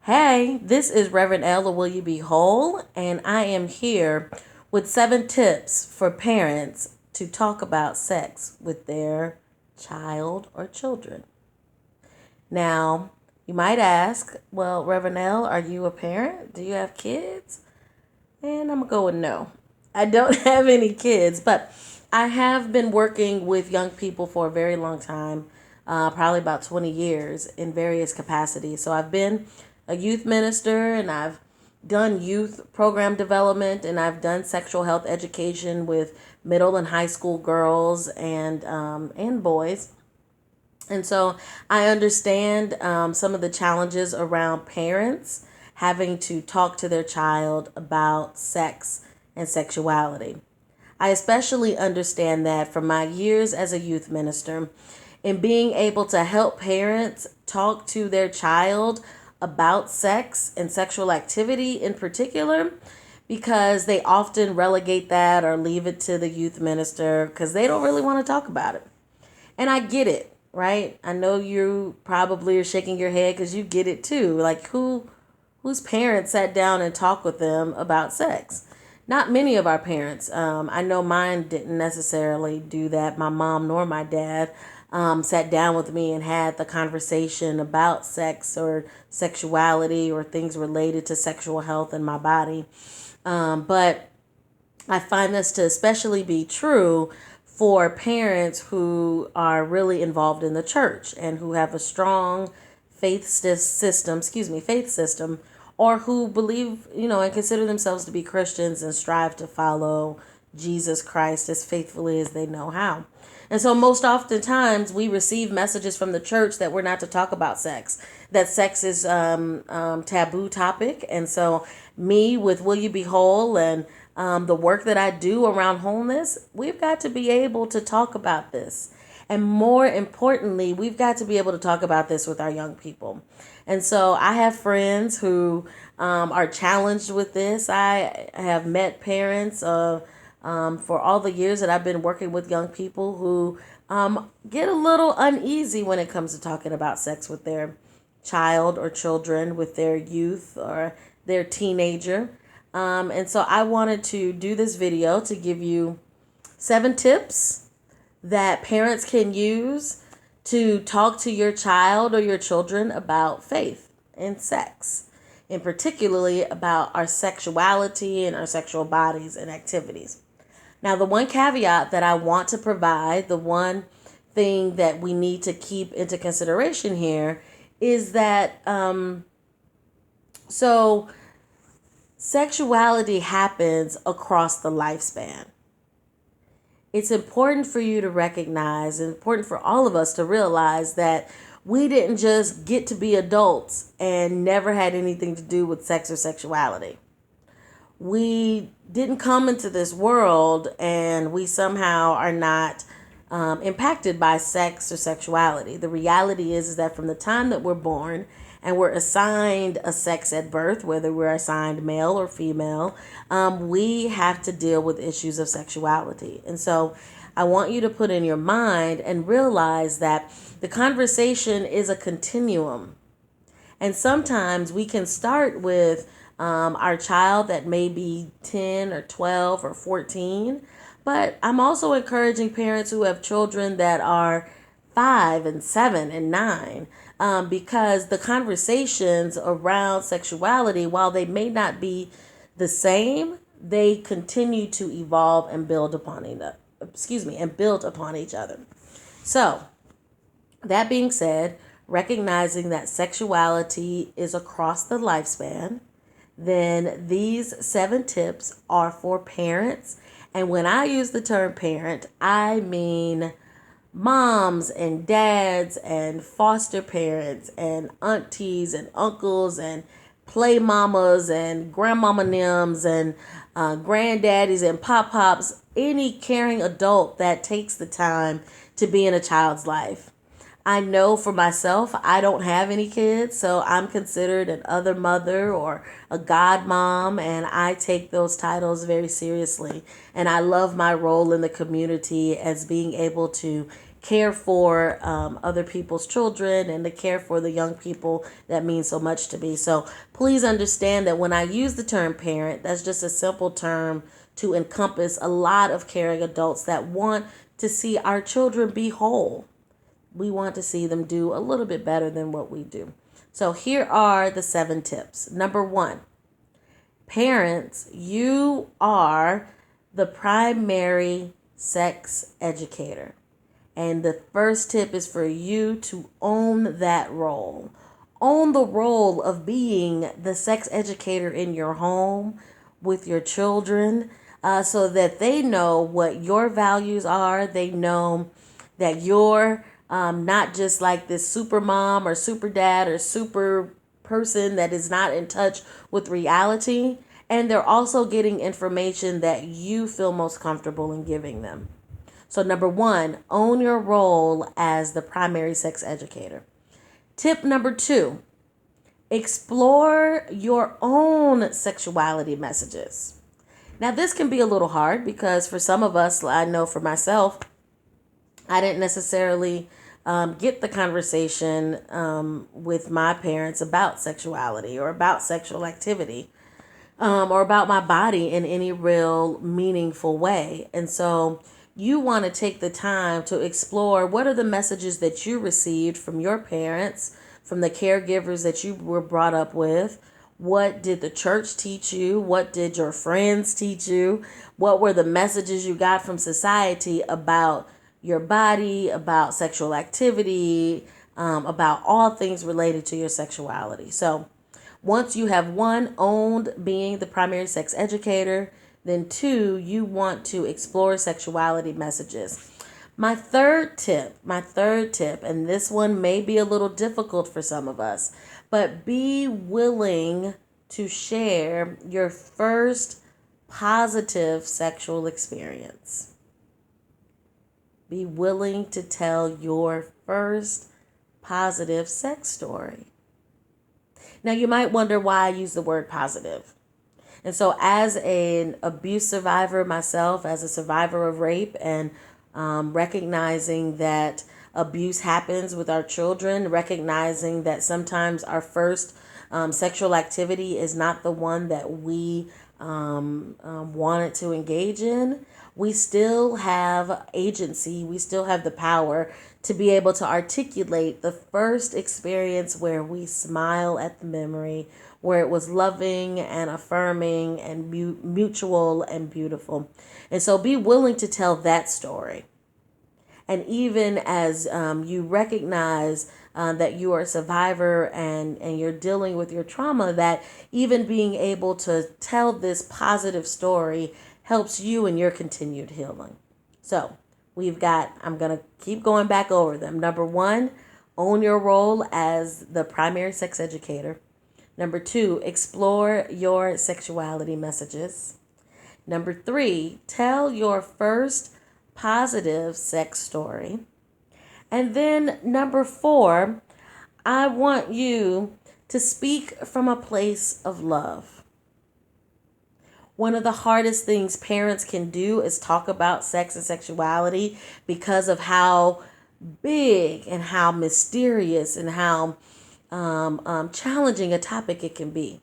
Hey, this is Reverend Ella Will You Be Whole, and I am here with 7 tips for parents to talk about sex with their child or children. Now, you might ask, well, Reverend L, are you a parent? Do you have kids? And I'm going to go with no. I don't have any kids, but I have been working with young people for a very long time, probably about 20 years in various capacities. So I've been a youth minister and I've done youth program development and I've done sexual health education with middle and high school girls and boys. And so I understand some of the challenges around parents having to talk to their child about sex and sexuality. I especially understand that from my years as a youth minister in being able to help parents talk to their child about sex and sexual activity in particular, because they often relegate that or leave it to the youth minister because they don't really want to talk about it. And I get it, right? I know you probably are shaking your head because you get it too. Like whose parents sat down and talked with them about sex? Not many of our parents. I know mine didn't necessarily do that. My mom nor my dad sat down with me and had the conversation about sex or sexuality or things related to sexual health in my body. But I find this to especially be true for parents who are really involved in the church and who have a strong faith system, or who believe, and consider themselves to be Christians and strive to follow Jesus Christ as faithfully as they know how. And so most oftentimes we receive messages from the church that we're not to talk about sex, that sex is taboo topic. And so me with Will You Be Whole and the work that I do around wholeness, we've got to be able to talk about this. And more importantly, we've got to be able to talk about this with our young people. And so I have friends who are challenged with this. I have met parents for all the years that I've been working with young people who get a little uneasy when it comes to talking about sex with their child or children, with their youth or their teenager. And so I wanted to do this video to give you 7 tips that parents can use to talk to your child or your children about faith and sex, and particularly about our sexuality and our sexual bodies and activities. Now, the one caveat that I want to provide, the one thing that we need to keep into consideration here is that sexuality happens across the lifespan. It's important for you to recognize, and important for all of us to realize that we didn't just get to be adults and never had anything to do with sex or sexuality. We didn't come into this world and we somehow are not impacted by sex or sexuality. The reality is that from the time that we're born and we're assigned a sex at birth, whether we're assigned male or female, we have to deal with issues of sexuality. And so I want you to put in your mind and realize that the conversation is a continuum. And sometimes we can start with our child that may be 10 or 12 or 14. But I'm also encouraging parents who have children that are 5 and 7 and 9, because the conversations around sexuality, while they may not be the same, they continue to evolve and build upon each other. So, that being said, recognizing that sexuality is across the lifespan, then these 7 tips are for parents. And when I use the term parent, I mean moms and dads and foster parents and aunties and uncles and play mamas and grandmama nims and granddaddies and pop-pops, any caring adult that takes the time to be in a child's life. I know for myself, I don't have any kids, so I'm considered an other mother or a godmom, and I take those titles very seriously. And I love my role in the community as being able to care for other people's children and to care for the young people that mean so much to me. So please understand that when I use the term parent, that's just a simple term to encompass a lot of caring adults that want to see our children be whole. We want to see them do a little bit better than what we do. So here are the 7 tips. Number 1, parents, you are the primary sex educator. And the first tip is for you to own that role. Own the role of being the sex educator in your home with your children, so that they know what your values are. They know that you're not just like this super mom or super dad or super person that is not in touch with reality. And they're also getting information that you feel most comfortable in giving them. So number 1, own your role as the primary sex educator. Tip number 2, explore your own sexuality messages. Now this can be a little hard because for some of us, I know for myself, I didn't necessarily get the conversation with my parents about sexuality or about sexual activity, or about my body in any real meaningful way. And so you want to take the time to explore what are the messages that you received from your parents, from the caregivers that you were brought up with. What did the church teach you? What did your friends teach you? What were the messages you got from society about your body, about sexual activity, about all things related to your sexuality? So once you have 1, owned being the primary sex educator, then 2, you want to explore sexuality messages. My third tip, and this one may be a little difficult for some of us, but be willing to share your first positive sexual experience. Be willing to tell your first positive sex story. Now, you might wonder why I use the word positive. And so as an abuse survivor myself, as a survivor of rape, and recognizing that abuse happens with our children, recognizing that sometimes our first sexual activity is not the one that we wanted to engage in, we still have agency, we still have the power to be able to articulate the first experience where we smile at the memory, where it was loving and affirming and mutual and beautiful. And so be willing to tell that story. And even as you recognize that you are a survivor and you're dealing with your trauma, that even being able to tell this positive story helps you in your continued healing. So I'm going to keep going back over them. Number 1, own your role as the primary sex educator. Number 2, explore your sexuality messages. Number 3, tell your first positive sex story. And then number 4, I want you to speak from a place of love. One of the hardest things parents can do is talk about sex and sexuality because of how big and how mysterious and how challenging a topic it can be.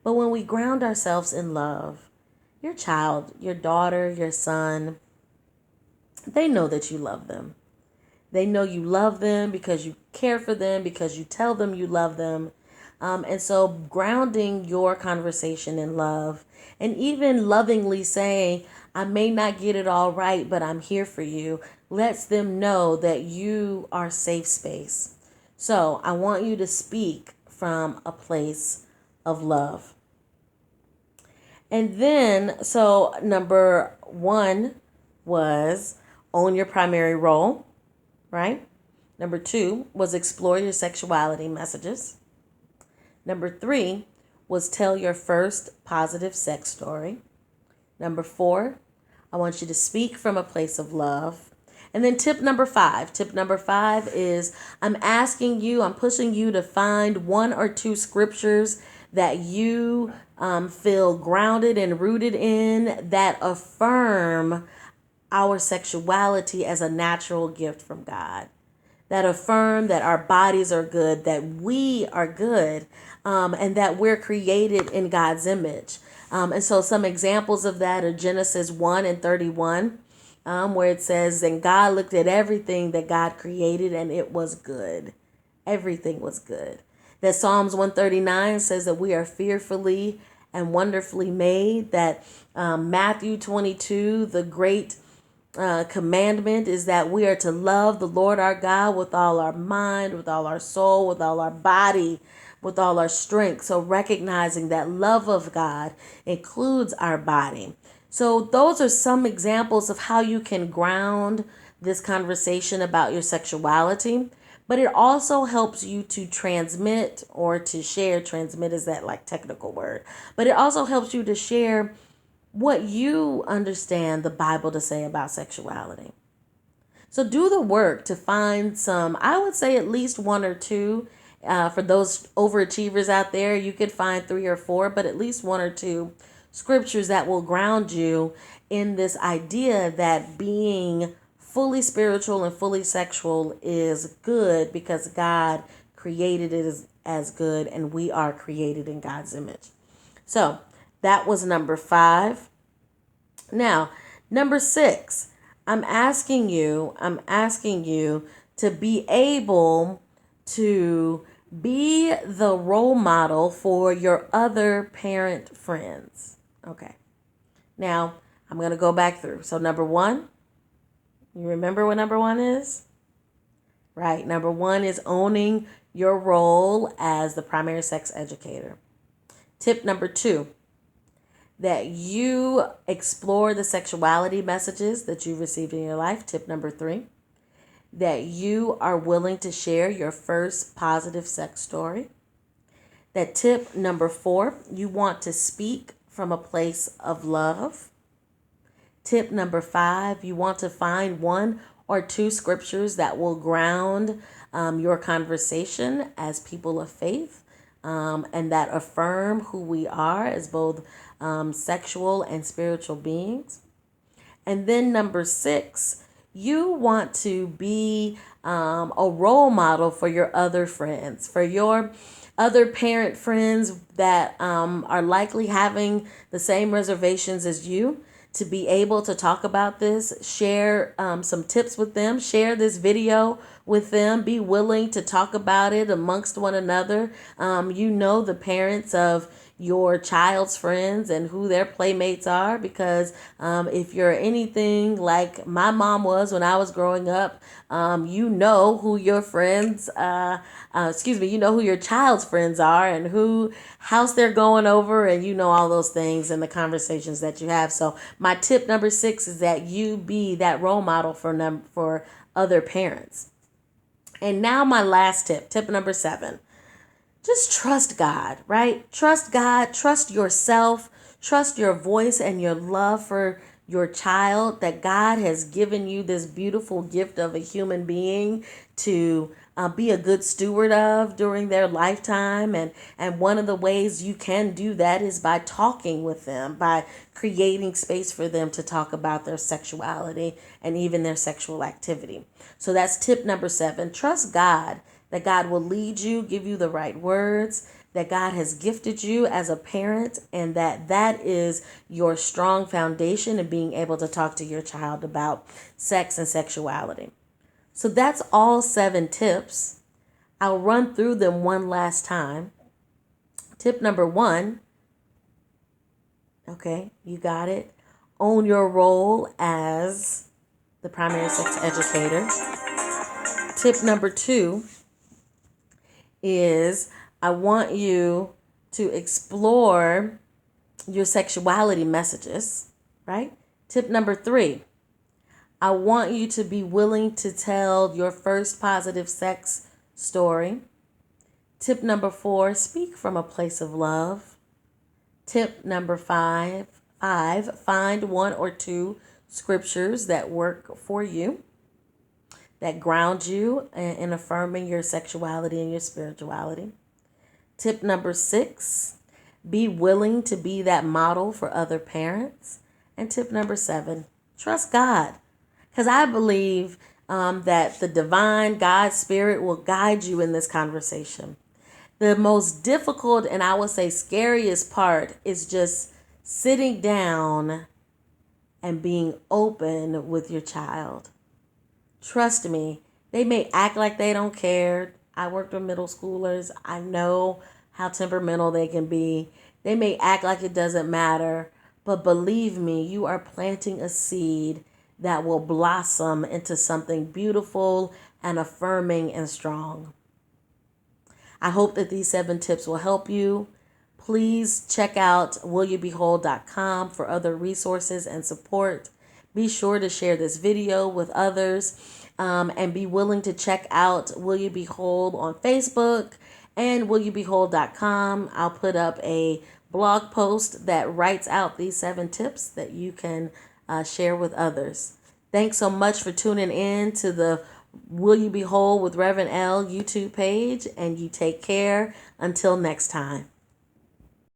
But when we ground ourselves in love, your child, your daughter, your son, they know that you love them. They know you love them because you care for them, because you tell them you love them. And so grounding your conversation in love, and even lovingly saying, I may not get it all right, but I'm here for you, lets them know that you are safe space. So I want you to speak from a place of love. And then, so number 1 was own your primary role, right? Number 2 was explore your sexuality messages. Number 3 was tell your first positive sex story. Number 4, I want you to speak from a place of love. And then tip number 5 is I'm pushing you to find 1 or 2 scriptures that you feel grounded and rooted in that affirm our sexuality as a natural gift from God, that affirm that our bodies are good, that we are good, and that we're created in God's image. And so some examples of that are Genesis 1:31, where it says, and God looked at everything that God created and it was good. Everything was good. That Psalms 139 says that we are fearfully and wonderfully made. That Matthew 22, the great commandment, is that we are to love the Lord our God with all our mind, with all our soul, with all our body, with all our strength. So recognizing that love of God includes our body. So those are some examples of how you can ground this conversation about your sexuality. But it also helps you to transmit or to share. Transmit is that like technical word. But it also helps you to share what you understand the Bible to say about sexuality. So do the work to find some, I would say at least one or two. For those overachievers out there, you could find 3 or 4, but at least 1 or 2 scriptures that will ground you in this idea that being fully spiritual and fully sexual is good because God created it as good, and we are created in God's image. So that was number 5. Now, number 6, I'm asking you to be able to be the role model for your other parent friends. Okay. Now, I'm going to go back through. So number 1, you remember what number 1 is? Right. Number 1 is owning your role as the primary sex educator. Tip number 2, that you explore the sexuality messages that you've received in your life. Tip number 3, that you are willing to share your first positive sex story. That tip number 4, you want to speak from a place of love. Tip number 5, you want to find 1 or 2 scriptures that will ground your conversation as people of faith, and that affirm who we are as both sexual and spiritual beings. And then number 6, you want to be a role model for your other friends, for your other parent friends that are likely having the same reservations as you, to be able to talk about this, share some tips with them, share this video with them, be willing to talk about it amongst one another. The parents of your child's friends and who their playmates are, because if you're anything like my mom was when I was growing up, you know who your friends, you know who your child's friends are and who house they're going over, and you know all those things and the conversations that you have. So my tip number 6 is that you be that role model for other parents. And now my last tip number 7. Just trust God, right? Trust God, trust yourself, trust your voice and your love for your child, that God has given you this beautiful gift of a human being to be a good steward of during their lifetime. And one of the ways you can do that is by talking with them, by creating space for them to talk about their sexuality and even their sexual activity. So that's tip number 7. Trust God, that God will lead you, give you the right words, that God has gifted you as a parent, and that is your strong foundation in being able to talk to your child about sex and sexuality. So that's all 7 tips. I'll run through them one last time. Tip number 1, okay, you got it. Own your role as the primary sex educator. Tip number 2 is I want you to explore your sexuality messages, right? Tip number 3, I want you to be willing to tell your first positive sex story. Tip number 4, speak from a place of love. Tip number 5, find 1 or 2 scriptures that work for you, that ground you in affirming your sexuality and your spirituality. Tip number 6, be willing to be that model for other parents. And tip number 7, trust God. Because I believe that the divine God spirit will guide you in this conversation. The most difficult and I would say scariest part is just sitting down and being open with your child. Trust me, they may act like they don't care. I worked with middle schoolers. I know how temperamental they can be. They may act like it doesn't matter, but believe me, you are planting a seed that will blossom into something beautiful and affirming and strong. I hope that these 7 tips will help you. Please check out willyoubehold.com for other resources and support. Be sure to share this video with others and be willing to check out Will You Behold on Facebook and willyoubehold.com. I'll put up a blog post that writes out these 7 tips that you can share with others. Thanks so much for tuning in to the Will You Behold with Reverend L YouTube page, and you take care until next time.